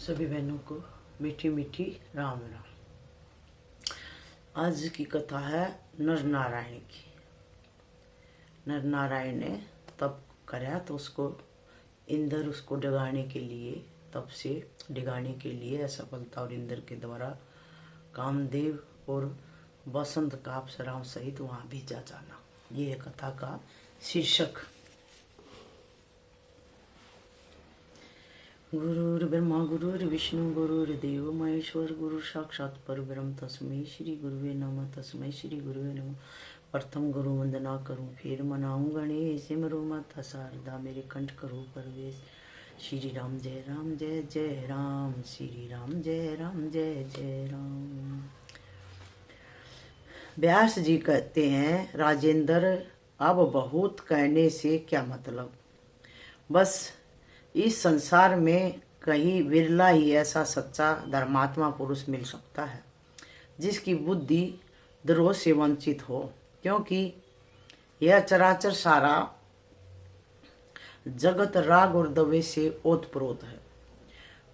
सभी बहनों को मीठी मीठी राम राम। आज की कथा है नर नारायण की। नर नारायण ने तप कराया तो उसको इंद्र उसको डिगाने के लिए तप से डिगाने के लिए असफलता और इंद्र के द्वारा कामदेव और बसंत का अप्सराओं सहित वहां भेजा जाना। ये है कथा का शीर्षक। गुरुर्ब्रह्मा गुरुर्विष्णु गुरुर्देव महेश्वर गुरु साक्षात परब्रह्म तस्मै श्री गुरुवे नमः। तस्मै श्री गुरुवे नमः। प्रथम गुरु वंदना करूं फिर मनाऊं गणेश। सिमरो माता शारदा मेरे कंठ करो प्रवेश। श्री राम जय जय राम। श्री राम जय जय राम। व्यास जी कहते हैं, राजेंद्र अब बहुत कहने से क्या मतलब, बस इस संसार में कहीं विरला ही ऐसा सच्चा धर्मात्मा पुरुष मिल सकता है जिसकी बुद्धि द्रोह से वंचित हो, क्योंकि यह चराचर सारा जगत राग और द्वेष से ओतप्रोत है।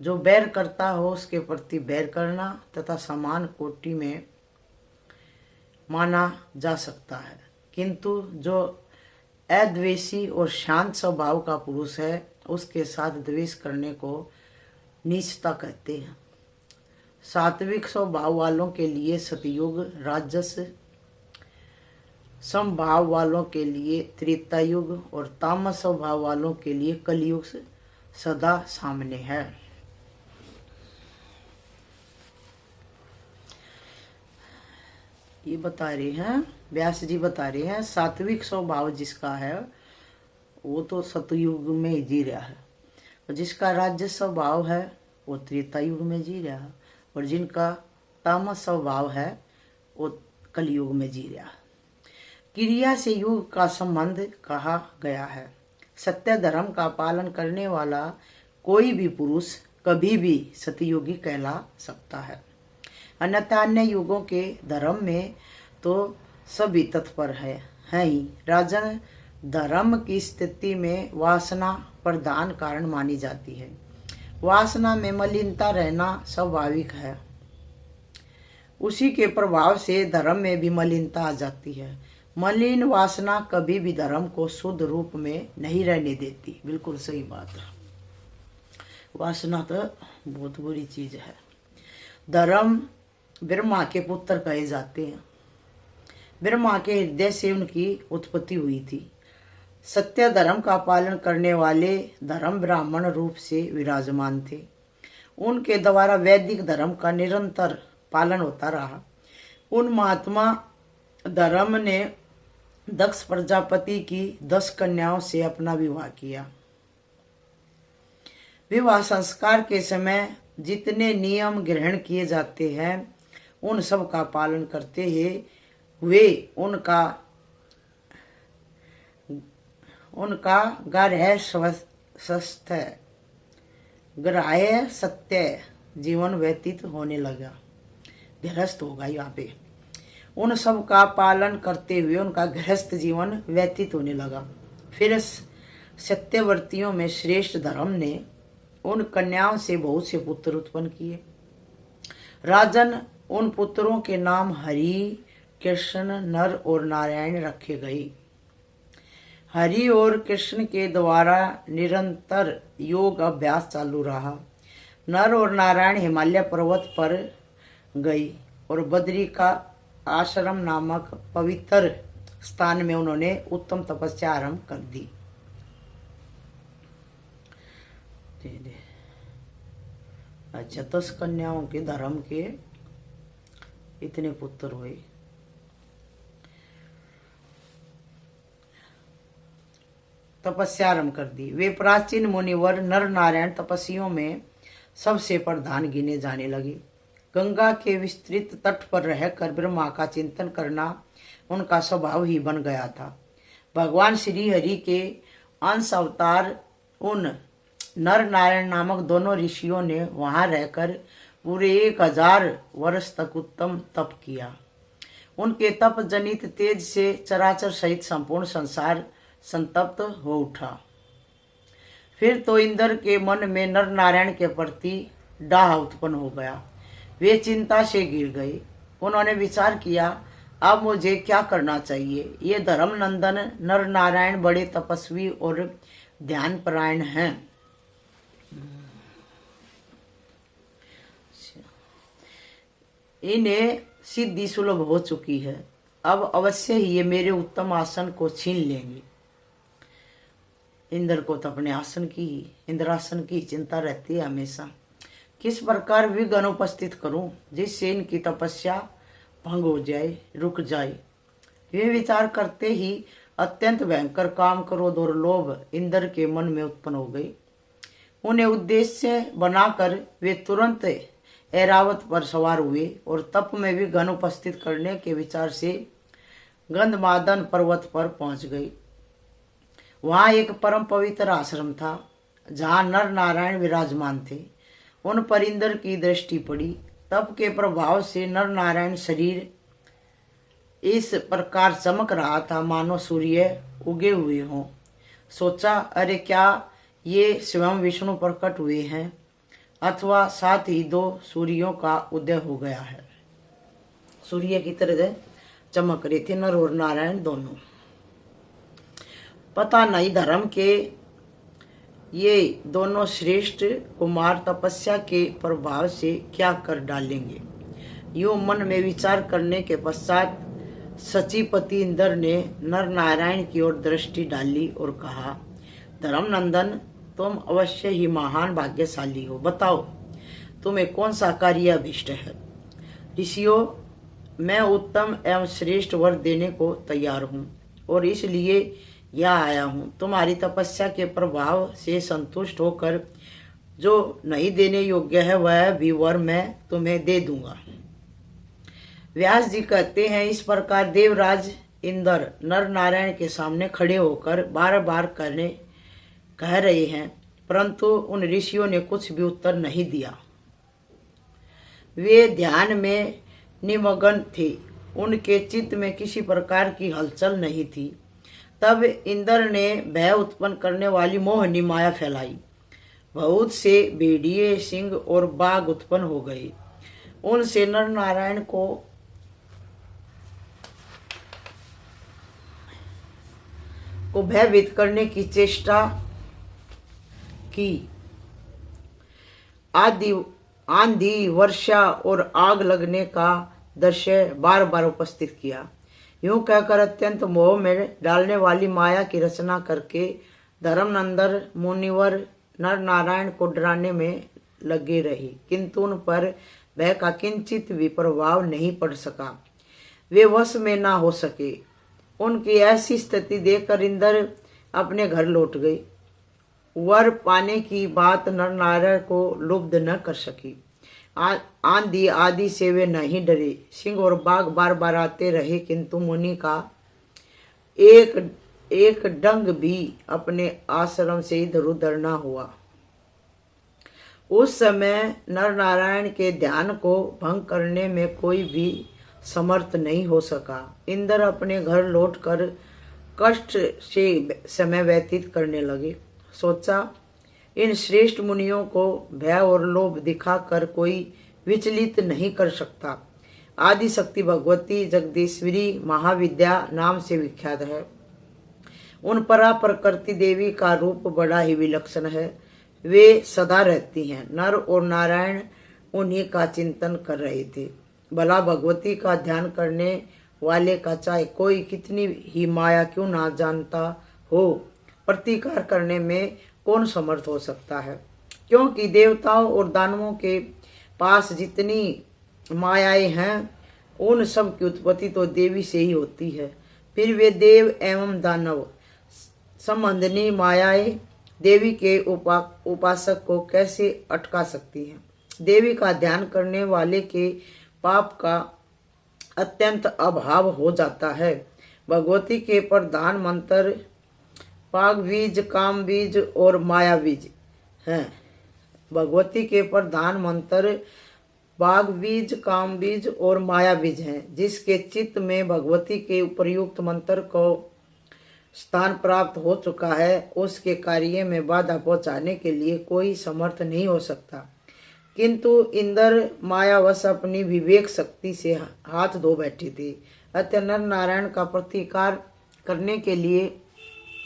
जो बैर करता हो उसके प्रति बैर करना तथा समान कोटि में माना जा सकता है, किंतु जो अद्वेषी और शांत स्वभाव का पुरुष है उसके साथ द्वेष करने को नीचता कहते हैं। सात्विक स्वभाव वालों के लिए सतयुग, राजस समभाव वालों के लिए त्रेता युग और तामस स्वभाव वालों के लिए कलयुग सदा सामने है। ये बता रहे हैं, व्यास जी बता रहे हैं, सात्विक स्वभाव जिसका है वो तो सतयुग में जी रहा है, और जिसका राज्य स्वभाव है वो त्रेता युग में जी रहा है, और जिनका तामस स्वभाव है वो कलयुग में जी रहा है। क्रिया से युग का संबंध कहा गया है। सत्य धर्म का पालन करने वाला कोई भी पुरुष कभी भी सतयुगी कहला सकता है, अन्यथा अन्य युगों के धर्म में तो सभी तत्पर है ही। राजन धर्म की स्थिति में वासना प्रधान कारण मानी जाती है। वासना में मलिनता रहना स्वाभाविक है, उसी के प्रभाव से धर्म में भी मलिनता आ जाती है। मलिन वासना कभी भी धर्म को शुद्ध रूप में नहीं रहने देती। बिल्कुल सही बात है, वासना तो बहुत बुरी चीज है। धर्म ब्रह्मा के पुत्र कहे जाते हैं। ब्रह्मा के हृदय से उनकी उत्पत्ति हुई थी। सत्य धर्म का पालन करने वाले धर्म ब्राह्मण रूप से विराजमान थे। उनके द्वारा वैदिक धर्म का निरंतर पालन होता रहा। उन महात्मा धर्म ने दक्ष प्रजापति की 10 कन्याओं से अपना विवाह किया। विवाह संस्कार के समय जितने नियम ग्रहण किए जाते हैं उन सब का पालन करते हुए उनका ग्राह्य सत्य जीवन व्यतीत होने लगा। गृहस्थ होगा यहाँ पे। उन सब का पालन करते हुए उनका गृहस्थ जीवन व्यतीत होने लगा। फिर सत्यवर्तियों में श्रेष्ठ धर्म ने उन कन्याओं से बहुत से पुत्र उत्पन्न किए। राजन, उन पुत्रों के नाम हरि, कृष्ण, नर और नारायण रखे गए। हरि और कृष्ण के द्वारा निरंतर योग अभ्यास चालू रहा। नर और नारायण हिमालय पर्वत पर गई और बद्री का आश्रम नामक पवित्र स्थान में उन्होंने उत्तम तपस्या आरंभ कर दी। अच्छा, 10 कन्याओं के धर्म के इतने पुत्र हुए। तपस्या आरंभ कर दी। वे प्राचीन मुनिवर नर नारायण तपस्वियों में सबसे प्रधान गिने जाने लगे। गंगा के विस्तृत तट पर रहकर ब्रह्मा का चिंतन करना उनका स्वभाव ही बन गया था। भगवान श्री हरि के अंश अवतार उन नर नारायण नामक दोनों ऋषियों ने वहां रहकर पूरे 1000 वर्ष तक उत्तम तप किया। उनके तप जनित तेज से चराचर सहित संपूर्ण संसार संतप्त हो उठा। फिर तो इंद्र के मन में नर नारायण के प्रति डाह उत्पन्न हो गया। वे चिंता से गिर गए। उन्होंने विचार किया, अब मुझे क्या करना चाहिए। ये धर्मनंदन नर नारायण बड़े तपस्वी और ध्यान परायण हैं। इन्हें सिद्धि सुलभ हो चुकी है। अब अवश्य ही ये मेरे उत्तम आसन को छीन लेंगे। इंद्र को तो अपने आसन की, इंद्रासन की चिंता रहती है हमेशा। किस प्रकार विघ्न उपस्थित करूं जिससे इनकी तपस्या भंग हो जाए, रुक जाए। वे विचार करते ही अत्यंत भयंकर काम क्रोध और लोभ इंद्र के मन में उत्पन्न हो गई। उन्हें उद्देश्य बनाकर वे तुरंत ऐरावत पर सवार हुए और तप में भी घन उपस्थित करने के विचार से गंधमादन पर्वत पर पहुंच गई। वहां एक परम पवित्र आश्रम था जहां नर नारायण विराजमान थे। उन पर इंद्र की दृष्टि पड़ी। तप के प्रभाव से नर नारायण शरीर इस प्रकार चमक रहा था मानो सूर्य उगे हुए हों। सोचा, अरे क्या ये स्वयं विष्णु प्रकट हुए हैं अथवा साथ ही दो सूर्यों का उदय हो गया है। सूर्य की तरह चमक रहे थे नर और नारायण दोनों। पता नहीं धर्म के ये दोनों श्रेष्ठ कुमार तपस्या के प्रभाव से क्या कर डालेंगे। यूं मन में विचार करने के पश्चात सचिपति इंद्र ने नर नारायण की ओर दृष्टि डाली और कहा, धर्मनंदन, तुम अवश्य ही महान भाग्यशाली हो। बताओ, तुम्हें कौन सा कार्य अभिष्ट है। ऋषियों, मैं उत्तम एवं श्रेष्ठ वर देने को तैयार हूँ और इसलिए यहाँ आया हूँ। तुम्हारी तपस्या के प्रभाव से संतुष्ट होकर जो नहीं देने योग्य है वह भी वर मैं तुम्हें दे दूंगा। व्यास जी कहते हैं, इस प्रकार देवराज इंद्र नर नारायण के सामने खड़े होकर बार बार कह रहे हैं, परंतु उन ऋषियों ने कुछ भी उत्तर नहीं दिया। वे ध्यान में निमग्न थे। उनके चित्त में किसी प्रकार की हलचल नहीं थी। तब इंद्र ने भय उत्पन्न करने वाली मोहनी माया फैलाई। बहुत से भेड़िए, सिंह और बाघ उत्पन्न हो गए। उनसे नर नारायण को भयभीत करने की चेष्टा की। आंधी, वर्षा और आग लगने का दृश्य बार बार उपस्थित किया। यूं कहकर अत्यंत मोह में डालने वाली माया की रचना करके धर्मनंदन मुनिवर नर नारायण को डराने में लगे रहे, किंतु उन पर भय का किंचित भी प्रभाव नहीं पड़ सका। वे वश में ना हो सके। उनकी ऐसी स्थिति देखकर इंद्र अपने घर लौट गए। वर पाने की बात नर नारायण को लुब्ध न कर सकी। आंधी आदि से वे नहीं डरे। सिंह और बाघ बार बार आते रहे, किंतु मुनि का एक डंग भी अपने आश्रम से इधर उधर न हुआ। उस समय नर नारायण के ध्यान को भंग करने में कोई भी समर्थ नहीं हो सका। इंद्र अपने घर लौटकर कष्ट से समय व्यतीत करने लगे। सोचा, इन श्रेष्ठ मुनियों को भय और लोभ दिखाकर कोई विचलित नहीं कर सकता। आदि शक्ति भगवती जगदीश्वरी महाविद्या नाम से विख्यात है। उन परा प्रकृति देवी का रूप बड़ा ही विलक्षण है। वे सदा रहती हैं। नर और नारायण उन्हीं का चिंतन कर रहे थे। भला भगवती का ध्यान करने वाले का चाहे कोई कितनी ही माया क्यों ना जानता हो, प्रतिकार करने में कौन समर्थ हो सकता है। क्योंकि देवताओं और दानवों के पास जितनी मायाएं हैं उन सब की उत्पत्ति तो देवी से ही होती है। फिर वे देव एवं दानव संबंधनी मायाएं देवी के उपासक को कैसे अटका सकती हैं। देवी का ध्यान करने वाले के पाप का अत्यंत अभाव हो जाता है। भगवती के प्रधान मंत्र पाग बीज, काम बीज और माया बीज हैं। भगवती के प्रधान मंत्र बाग बीज, काम बीज और माया बीज हैं। जिसके चित्त में भगवती के उपर्युक्त मंत्र को स्थान प्राप्त हो चुका है, उसके कार्य में बाधा पहुंचाने के लिए कोई समर्थ नहीं हो सकता। किंतु इंद्र मायावश अपनी विवेक शक्ति से हाथ धो बैठे थे। अतः नर नारायण का प्रतिकार करने के लिए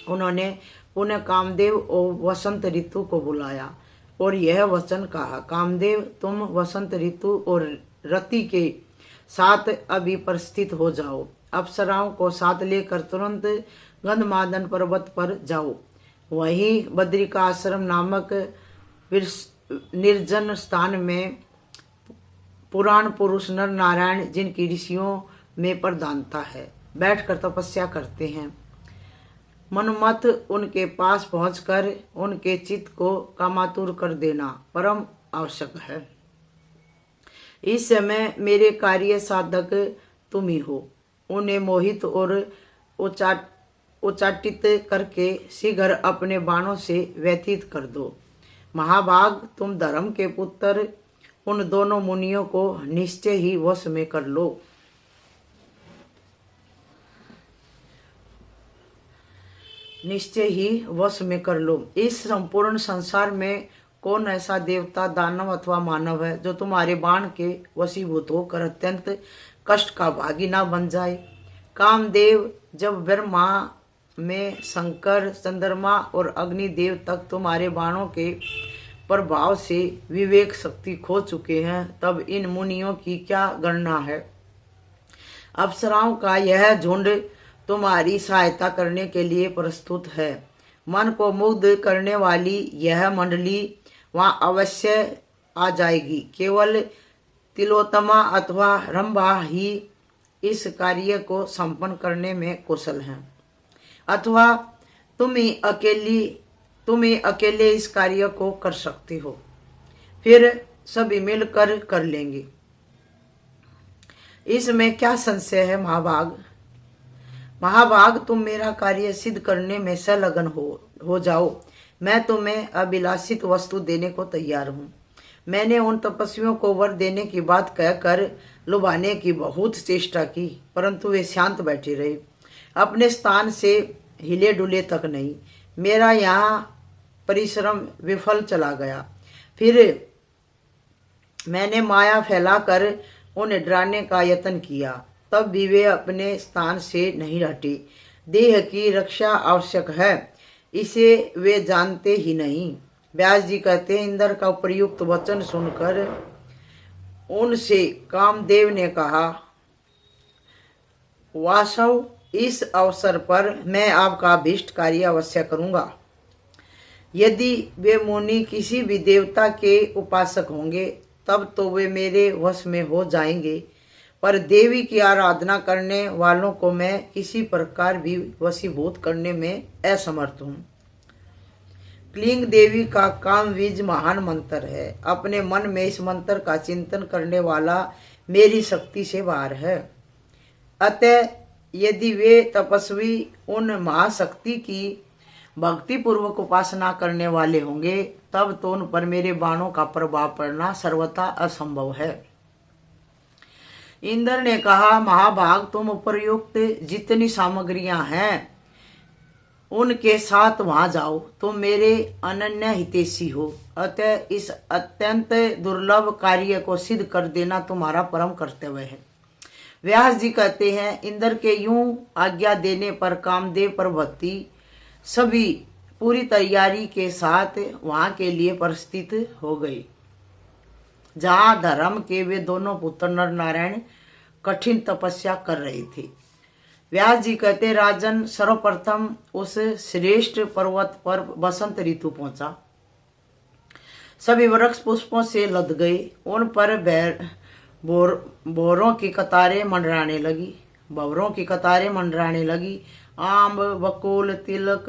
उन्होंने पुनः कामदेव और वसंत ऋतु को बुलाया और यह वचन कहा, कामदेव तुम वसंत ऋतु और रति के साथ अभी परिस्थित हो जाओ। अप्सराओं को साथ लेकर तुरंत गंधमादन पर्वत पर जाओ। वहीं बद्रिका आश्रम नामक निर्जन स्थान में पुराण पुरुष नर नारायण जिनकी ऋषियों में प्रधानता है, बैठकर तपस्या करते हैं। मनमत उनके पास पहुंचकर उनके चित्त को कामातुर कर देना परम आवश्यक है। इस समय मेरे कार्य साधक तुम ही हो। उन्हें मोहित और उच्चाटित करके शीघ्र अपने बाणों से व्यतीत कर दो। महाभाग तुम धर्म के पुत्र उन दोनों मुनियों को निश्चय ही वश में कर लो। निश्चय ही वश में कर लो। इस संपूर्ण संसार में कौन ऐसा देवता, दानव अथवा मानव है जो तुम्हारे बाण के वशीभूत होकर अत्यंत कष्ट का भागी ना बन जाए। कामदेव जब ब्रह्मा में शंकर, चंद्रमा और अग्निदेव तक तुम्हारे बाणों के प्रभाव से विवेक शक्ति खो चुके हैं, तब इन मुनियों की क्या गणना है। अप्सराओं का यह झुंड तुम्हारी सहायता करने के लिए प्रस्तुत है। मन को मुग्ध करने वाली यह मंडली वहां अवश्य आ जाएगी। केवल तिलोत्तमा अथवा रंभा ही इस कार्य को संपन्न करने में कुशल हैं, अथवा तुम ही अकेले इस कार्य को कर सकते हो। फिर सभी मिलकर कर लेंगे। इसमें क्या संशय है महाभाग तुम मेरा कार्य सिद्ध करने में संलग्न हो जाओ। मैं तुम्हें अभिलाषित वस्तु देने को तैयार हूँ। मैंने उन तपस्वियों को वर देने की बात कहकर लुभाने की बहुत चेष्टा की, परंतु वे शांत बैठे रहे, अपने स्थान से हिले डुले तक नहीं। मेरा यहाँ परिश्रम विफल चला गया। फिर मैंने माया फैलाकर उन्हें डराने का यत्न किया, तब भी वे अपने स्थान से नहीं हटे। देह की रक्षा आवश्यक है, इसे वे जानते ही नहीं। व्यास जी कहते हैं, इंद्र का उपयुक्त वचन सुनकर उनसे कामदेव ने कहा, वासव इस अवसर पर मैं आपका अभीष्ट कार्य अवश्य करूंगा। यदि वे मुनि किसी भी देवता के उपासक होंगे तब तो वे मेरे वश में हो जाएंगे, पर देवी की आराधना करने वालों को मैं किसी प्रकार भी वशीभूत करने में असमर्थ हूँ। क्लींग देवी का काम बीज महान मंत्र है। अपने मन में इस मंत्र का चिंतन करने वाला मेरी शक्ति से बाहर है। अतः यदि वे तपस्वी उन महाशक्ति की भक्ति पूर्वक उपासना करने वाले होंगे तब तो उन पर मेरे बाणों का प्रभाव पड़ना सर्वथा असंभव है। इंद्र ने कहा, महाभाग तुम उपयुक्त जितनी सामग्रियां हैं उनके साथ वहां जाओ। तुम मेरे अनन्य हितैषी हो, अतः इस अत्यंत दुर्लभ कार्य को सिद्ध कर देना तुम्हारा परम कर्तव्य है। व्यास जी कहते हैं, इंद्र के यूं आज्ञा देने पर कामदेव प्रभृति सभी पूरी तैयारी के साथ वहां के लिए प्रस्थित हो गए, जहां धर्म के वे दोनों पुत्र नर नारायण कठिन तपस्या कर रहे थे। व्यास जी कहते, राजन सर्वप्रथम उस श्रेष्ठ पर्वत पर बसंत ऋतु पहुंचा। सभी वृक्ष पुष्पों से लद गए। उन पर भौरों की कतारें मंडराने लगी। आम, बकुल, तिलक,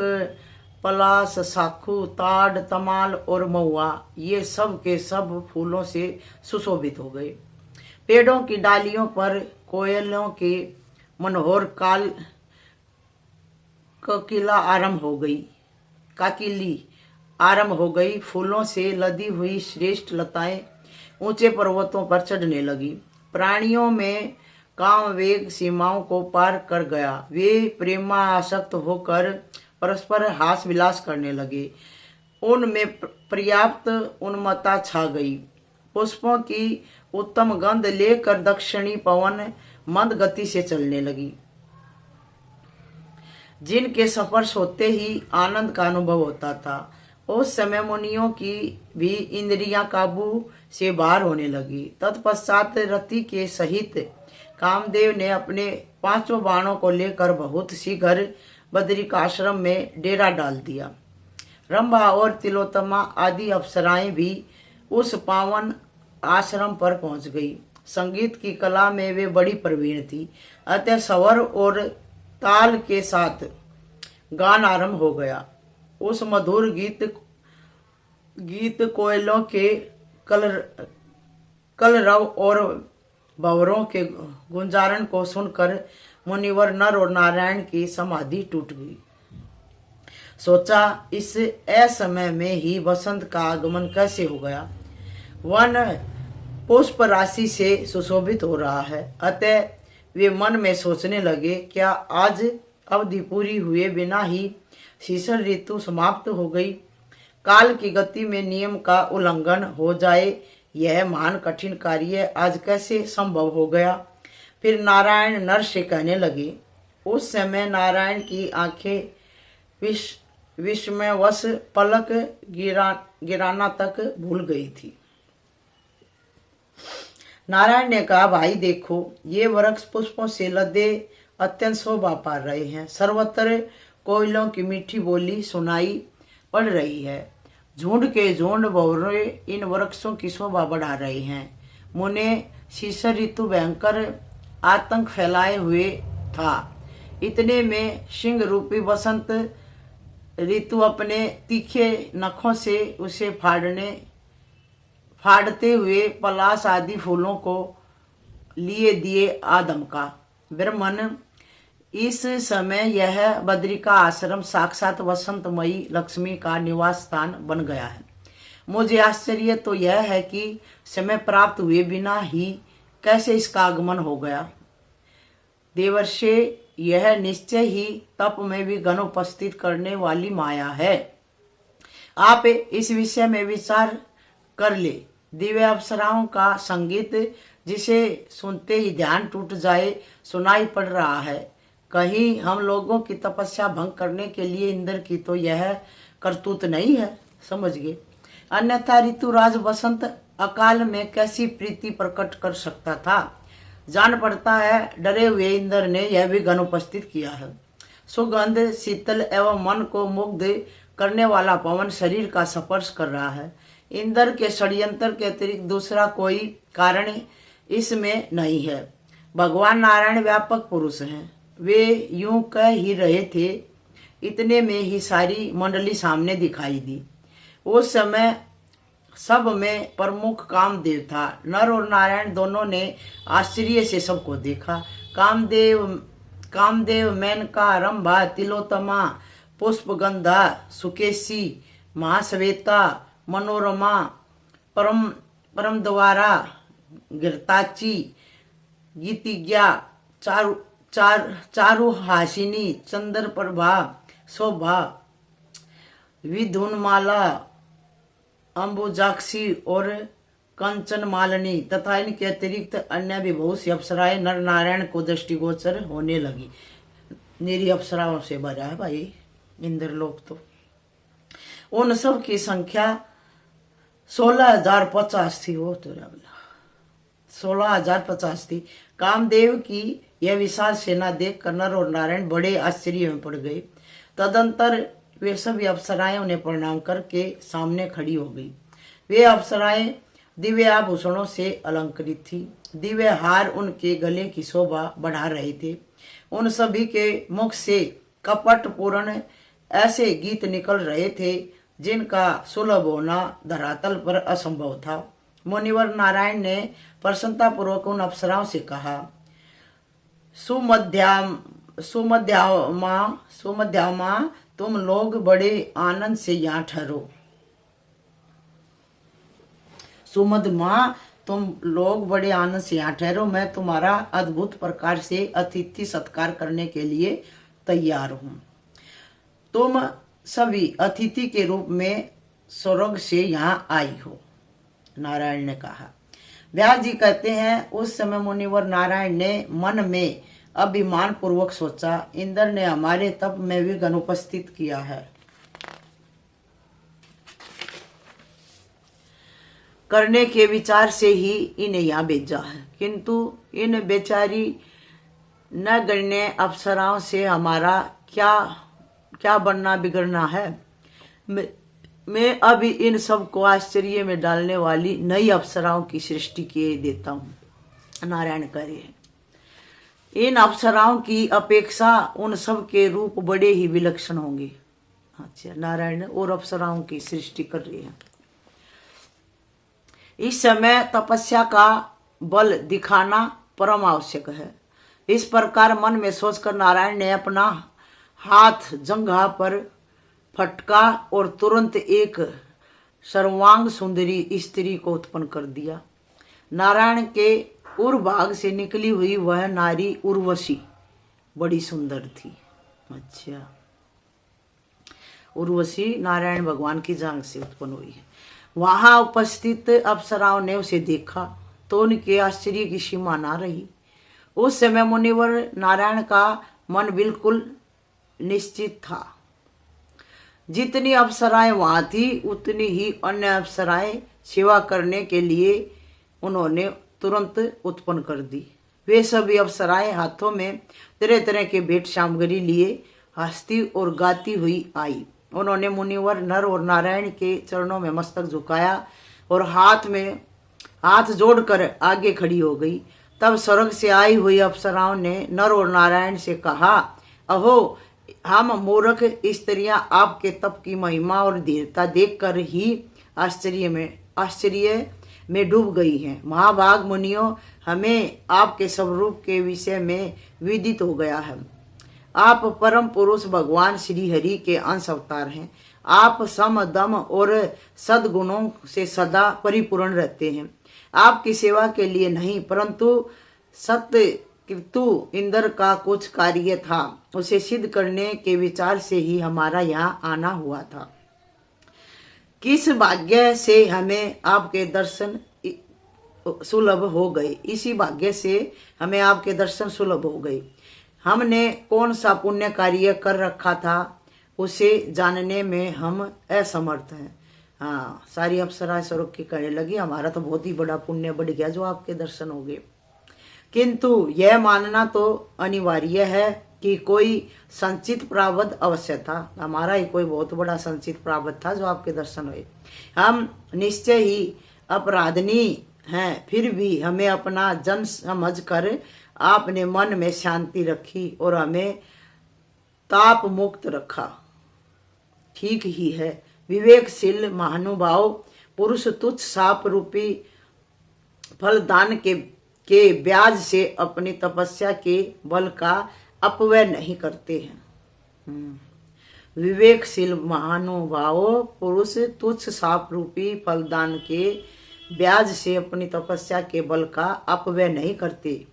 पलाश, साखू, ताड़, तमाल और महुआ ये सब के सब फूलों से सुशोभित हो गए। पेड़ों की डालियों पर कोयलों के मनोहर काकिली आरंभ हो गई। फूलों से लदी हुई श्रेष्ठ लताएं ऊंचे पर्वतों पर चढ़ने लगी। प्राणियों में काम वेग सीमाओं को पार कर गया। वे प्रेमासक्त होकर परस्पर हास विलास करने लगे। उनमें पर्याप्त उन्मत्ता छा गई। पुष्पों की उत्तम गंध लेकर दक्षिणी पवन मंद गति से चलने लगी, जिनके स्पर्श होते ही आनंद का अनुभव होता था। उस समय मुनियों की भी इंद्रियां काबू से बाहर होने लगी। तत्पश्चात रति के सहित कामदेव ने अपने 5 बाणों को लेकर बहुत शीघ्र बद्रिकाश्रम में डेरा डाल दिया। रंभा और तिलोत्तमा आदि अप्सराएं भी उस पावन आश्रम पर पहुंच गई। संगीत की कला में वे बड़ी प्रवीण थी, अतः स्वर और ताल के साथ गान आरंभ हो गया। उस मधुर गीत कोयलों के कलरव और भंवरों के गुंजारण को सुनकर मुनिवर नर और नारायण की समाधि टूट गई। सोचा, इस असमय में ही वसंत का आगमन कैसे हो गया। वन पुष्प राशि से सुशोभित हो रहा है। अतः वे मन में सोचने लगे, क्या आज अवधि पूरी हुए बिना ही शीतल ऋतु समाप्त हो गई। काल की गति में नियम का उल्लंघन हो जाए, यह महान कठिन कार्य आज कैसे संभव हो गया। फिर नारायण नर से कहने लगे। उस समय नारायण की आंखें विस्मयवश पलक गिराना तक भूल गई थी। नारायण ने कहा, भाई देखो, ये वृक्ष पुष्पों से लदे अत्यंत शोभा पा रहे हैं। सर्वत्र कोयलों की मीठी बोली सुनाई पड़ रही है। झुंड के झुंड भंवरे इन वृक्षों की शोभा बढ़ा रहे हैं। मुने शीतल ऋतु भयंकर आतंक फैलाए हुए था। इतने में सिंह रूपी बसंत ऋतु अपने तीखे नखों से उसे फाड़ते हुए पलाश आदि फूलों को लिए दिए आदम का। ब्रह्मन, इस समय यह बद्रिका आश्रम साक्षात वसंतमयी लक्ष्मी का निवास स्थान बन गया है। मुझे आश्चर्य तो यह है कि समय प्राप्त हुए बिना ही कैसे इसका आगमन हो गया। देवर्षे, यह निश्चय ही तप में भी गण उपस्थित करने वाली माया है। आप इस विषय में विचार कर ले। दिव्य अप्सराओं का संगीत जिसे सुनते ही ध्यान टूट जाए सुनाई पड़ रहा है। कहीं हम लोगों की तपस्या भंग करने के लिए इंद्र की तो यह करतूत नहीं है, समझ गए। अन्यथा ऋतुराज वसंत अकाल में कैसी प्रीति प्रकट कर सकता था। जान पड़ता है डरे हुए इंद्र ने यह भी गण उपस्थित किया है। सुगंध शीतल एवं मन को मुग्ध करने वाला पवन शरीर का स्पर्श कर रहा है। इंद्र के षड्यंत्र के अतिरिक्त दूसरा कोई कारण इसमें नहीं है। भगवान नारायण व्यापक पुरुष हैं। वे यूं कह ही रहे थे, इतने में ही सारी मंडली सामने दिखाई दी। उस समय सब में प्रमुख कामदेव था। नर और नारायण दोनों ने आश्चर्य से सबको देखा। कामदेव मेनका, रंभा, तिलोत्तमा, पुष्पगंधा, सुकेशी, महाश्वेता, मनोरमा, परम द्वारा, गिरताची, गीतिज्ञा, चारुहासिनी, चंद्रप्रभा, शोभा, विधुनमाला, अंबुजाक्षी और कंचन मालिनी तथा इनके अतिरिक्त अन्य भी बहुत सी अप्सराएं नर नारायण को दृष्टिगोचर होने लगी। निरी अप्सराओं से भरा है भाई इंद्रलोक तो। उन सब की संख्या 16,050 थी। वो तो 16,050 थी। कामदेव की यह विशाल सेना देख कर नर और नारायण बड़े आश्चर्य में पड़ गए। तदंतर वे सभी अप्सराएं उन्हें प्रणाम करके सामने खड़ी हो गई। वे अप्सराएं दिव्य आभूषणों से अलंकृत थी। दिव्य हार उनके गले की शोभा बढ़ा रहे थे। उन सभी के मुख से कपट पूर्ण ऐसे गीत निकल रहे थे जिनका सुलभ होना धरातल पर असंभव था। मुनिवर नारायण ने प्रसन्नतापूर्वक उन अप्सराओं से कहा, सुमध्यामा, तुम लोग बड़े आनंद से यहाँ ठहरो। सुमध्या, तुम लोग बड़े आनंद से यहाँ ठहरो। मैं तुम्हारा अद्भुत प्रकार से अतिथि सत्कार करने के लिए तैयार हूँ। तुम सभी अतिथि के रूप में स्वर्ग से यहाँ आई हो। नारायण ने कहा। व्यास जी कहते हैं, उस समय मुनिवर नारायण ने मन में अभिमान पूर्वक सोचा, इंद्र ने हमारे तप में विघ्न उपस्थित किया है, करने के विचार से ही इन्हें यहाँ भेजा है, किंतु इन बेचारी न गण्य अप्सराओं से हमारा क्या क्या बनना बिगड़ना है। मैं अभी इन सब को आश्चर्य में डालने वाली नई अप्सराओं की सृष्टि किए देता हूँ। नारायण करे, इन अप्सराओं की अपेक्षा उन सब के रूप बड़े ही विलक्षण होंगे। अच्छा, नारायण और अप्सराओं की सृष्टि कर रही है। इस समय तपस्या का बल दिखाना परम आवश्यक है। इस प्रकार मन में सोचकर नारायण ने अपना हाथ जंघा पर फटका और तुरंत एक सर्वांग सुंदरी स्त्री को उत्पन्न कर दिया। नारायण के उर्भाग से निकली हुई वह नारी उर्वशी बड़ी सुंदर थी। अच्छा, उर्वशी नारायण भगवान की जांघ से उत्पन्न हुई है। वहां उपस्थित अप्सराओं ने उसे देखा तो उनके आश्चर्य की सीमा ना रही। उस समय मुनिवर नारायण का मन बिल्कुल निश्चित था। जितनी अप्सराएं वहां थी उतनी ही अन्य अप्सराएं सेवा करने के लिए उन्होंने तुरंत उत्पन्न कर दी। वे सभी अप्सराएं हाथों में तरह तरह के भेंट सामग्री लिए हंसती और गाती हुई आई। उन्होंने मुनिवर नर और नारायण के चरणों में मस्तक झुकाया और हाथ जोड़कर आगे खड़ी हो गई। तब स्वर्ग से आई हुई अप्सराओं ने नर और नारायण से कहा, अहो, हम मूर्ख स्त्रियां आपके तप की महिमा और धीरता देखकर ही आश्चर्य में डूब गई हैं। महाभाग मुनियों, हमें आपके स्वरूप के विषय में विदित हो गया है। आप परम पुरुष भगवान श्री हरि के अंश अवतार हैं। आप सम दम और सद्गुणों से सदा परिपूर्ण रहते हैं। आपकी सेवा के लिए नहीं परंतु सत्यकृतु इंद्र का कुछ कार्य था, उसे सिद्ध करने के विचार से ही हमारा यहाँ आना हुआ था। किस भाग्य से हमें आपके दर्शन सुलभ हो गए, इसी भाग्य से हमें आपके दर्शन सुलभ हो गए। हमने कौन सा पुण्य कार्य कर रखा था उसे जानने में हम असमर्थ हैं। हाँ, सारी अप्सरा स्वर्ग की कहने लगी, हमारा तो बहुत ही बड़ा पुण्य बढ़ गया जो आपके दर्शन हो गए, किंतु यह मानना तो अनिवार्य है कि कोई संचित प्रारब्ध अवश्य था। हमारा ही कोई बहुत बड़ा संचित प्रारब्ध था जो आपके दर्शन हुए। हम निश्चय ही अपराधनी हैं, फिर भी हमें अपना जन समझ कर आपने मन में शांति रखी और हमें ताप मुक्त रखा। ठीक ही है। विवेकशील महानुभाव पुरुष तुच्छ साप रूपी फलदान के ब्याज से अपनी तपस्या के बल का अपव्यय नहीं करते हैं। विवेकशील महानुभाव पुरुष तुच्छ साप रूपी फलदान के ब्याज से अपनी तपस्या के बल का अपव्यय नहीं करते,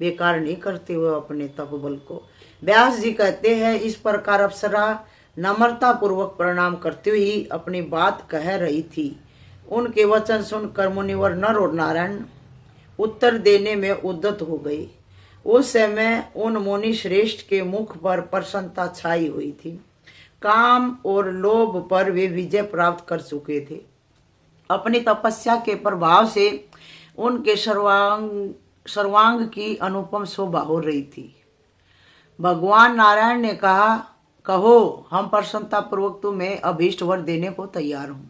बेकार नहीं करते वो अपने तप बल को। व्यास जी कहते हैं, इस प्रकार अप्सरा नम्रता पूर्वक प्रणाम करते हुए अपनी बात कह रही थी। उनके वचन सुनकर मुनिवर नर और नारायण उत्तर देने में उद्यत हो गए। उस समय उन मुनि श्रेष्ठ के मुख पर प्रसन्नता छाई हुई थी। काम और लोभ पर वे विजय प्राप्त कर चुके थे। अपनी तपस्या के प्रभाव से उनके सर्वांग की अनुपम शोभा हो रही थी। भगवान नारायण ने कहा, कहो, हम प्रसन्नता पूर्वक तुम्हें अभीष्ट वर देने को तैयार हूं।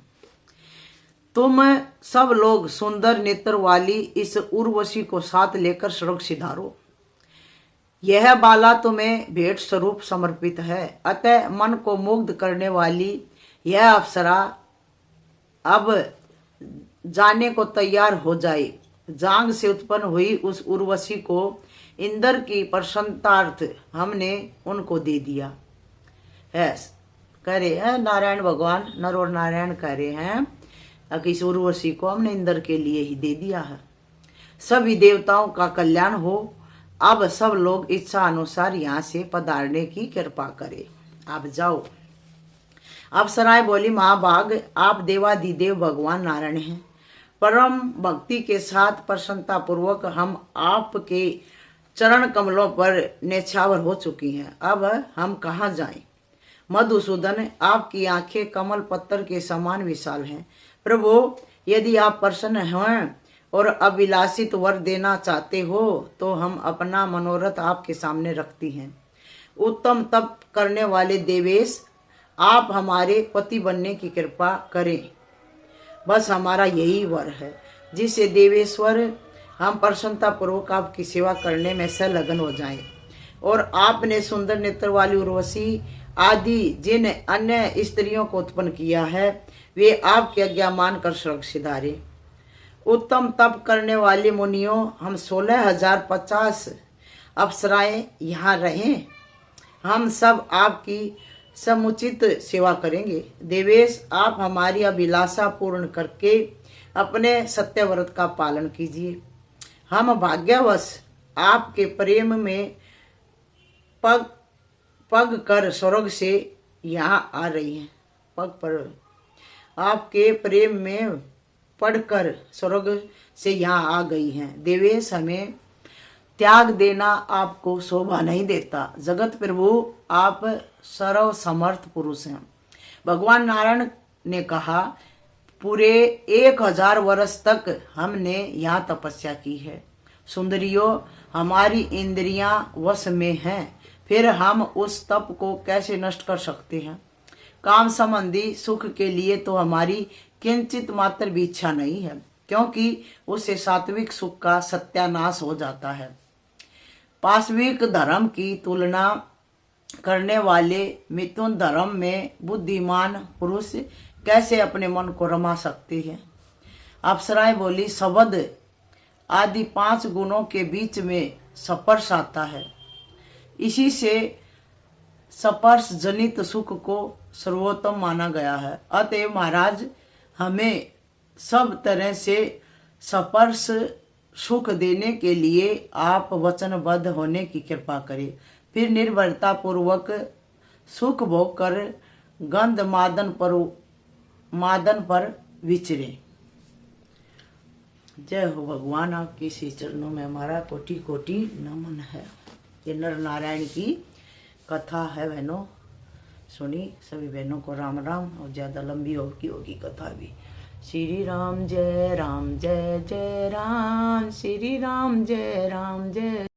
तुम सब लोग सुंदर नेत्र वाली इस उर्वशी को साथ लेकर स्वर्ग सिधारो। यह बाला तुम्हें भेंट स्वरूप समर्पित है। अतः मन को मुग्ध करने वाली यह अप्सरा अब जाने को तैयार हो जाए। जांग से उत्पन्न हुई उस उर्वशी को इंद्र की प्रसन्नतार्थ हमने उनको दे दिया है। कह रहे हैं नारायण भगवान, नर और नारायण कह रहे हैं कि इस उर्वशी को हमने इंद्र के लिए ही दे दिया है। सभी देवताओं का कल्याण हो। अब सब लोग इच्छा अनुसार यहाँ से पधारने की कृपा करें। आप जाओ। अप्सराएं बोली, महाभाग, आप देवाधिदेव भगवान नारायण हैं। परम भक्ति के साथ प्रसन्नता पूर्वक हम आपके चरण कमलों पर नेछावर हो चुकी हैं। अब हम कहाँ जाएं? मधुसूदन, आपकी आंखें कमल पत्थर के समान विशाल हैं। प्रभु, यदि आप प्रसन्न हैं और अभिलाषित वर देना चाहते हो तो हम अपना मनोरथ आपके सामने रखती हैं। उत्तम तप करने वाले देवेश, आप हमारे पति बनने की कृपा करें। बस हमारा यही वर है, जिससे देवेश्वर हम प्रसन्नता पूर्वक आपकी सेवा करने में संलग्न हो जाएं। और आपने सुंदर नेत्र वाली उर्वशी आदि जिन अन्य स्त्रियों को उत्पन्न किया है, वे आपकी आज्ञा मानकर स्वर्ग सिधारे। उत्तम तप करने वाले मुनियों, हम 16,050 अप्सराएं यहाँ रहें। हम सब आपकी समुचित सेवा करेंगे। देवेश, आप हमारी अभिलाषा पूर्ण करके अपने सत्य व्रत का पालन कीजिए। हम भाग्यवश आपके प्रेम में पग कर स्वर्ग से यहाँ आ रही हैं। पग पर आपके प्रेम में पढ़कर स्वर्ग से यहाँ आ गई हैं। देवेश, हमें त्याग देना आपको शोभा नहीं देता। जगत प्रभु, आप सर्व समर्थ पुरुष हैं। भगवान नारायण ने कहा, पूरे 1000 वर्ष तक हमने यहाँ तपस्या की है। सुंदरियों, हमारी इंद्रियां वश में हैं, फिर हम उस तप को कैसे नष्ट कर सकते हैं? काम संबंधी सुख के लिए तो हमारी किंचित मात्र भी इच्छा नहीं है, क्योंकि उससे सात्विक सुख का सत्यानाश हो जाता है। पाशविक धर्म की तुलना करने वाले मिथुन धर्म में बुद्धिमान पुरुष कैसे अपने मन को रमा सकते हैं? अप्सराएं बोली, शब्द आदि 5 गुणों के बीच में स्पर्श आता है। इसी से स्पर्श जनित सुख को सर्वोत्तम माना गया है। अतएव महाराज, हमें सब तरह से स्पर्श सुख देने के लिए आप वचनबद्ध होने की कृपा करें। फिर निर्भरता पूर्वक सुख भोग कर गंध मादन पर विचरे। जय हो भगवान, आपके श्री चरणों में हमारा कोटि कोटि नमन है। ये नर नारायण की कथा है बहनों, सुनी सभी बहनों को राम राम। और ज्यादा लंबी होगी कथा भी। श्री राम जय राम जय जय राम, श्री राम जय राम जय।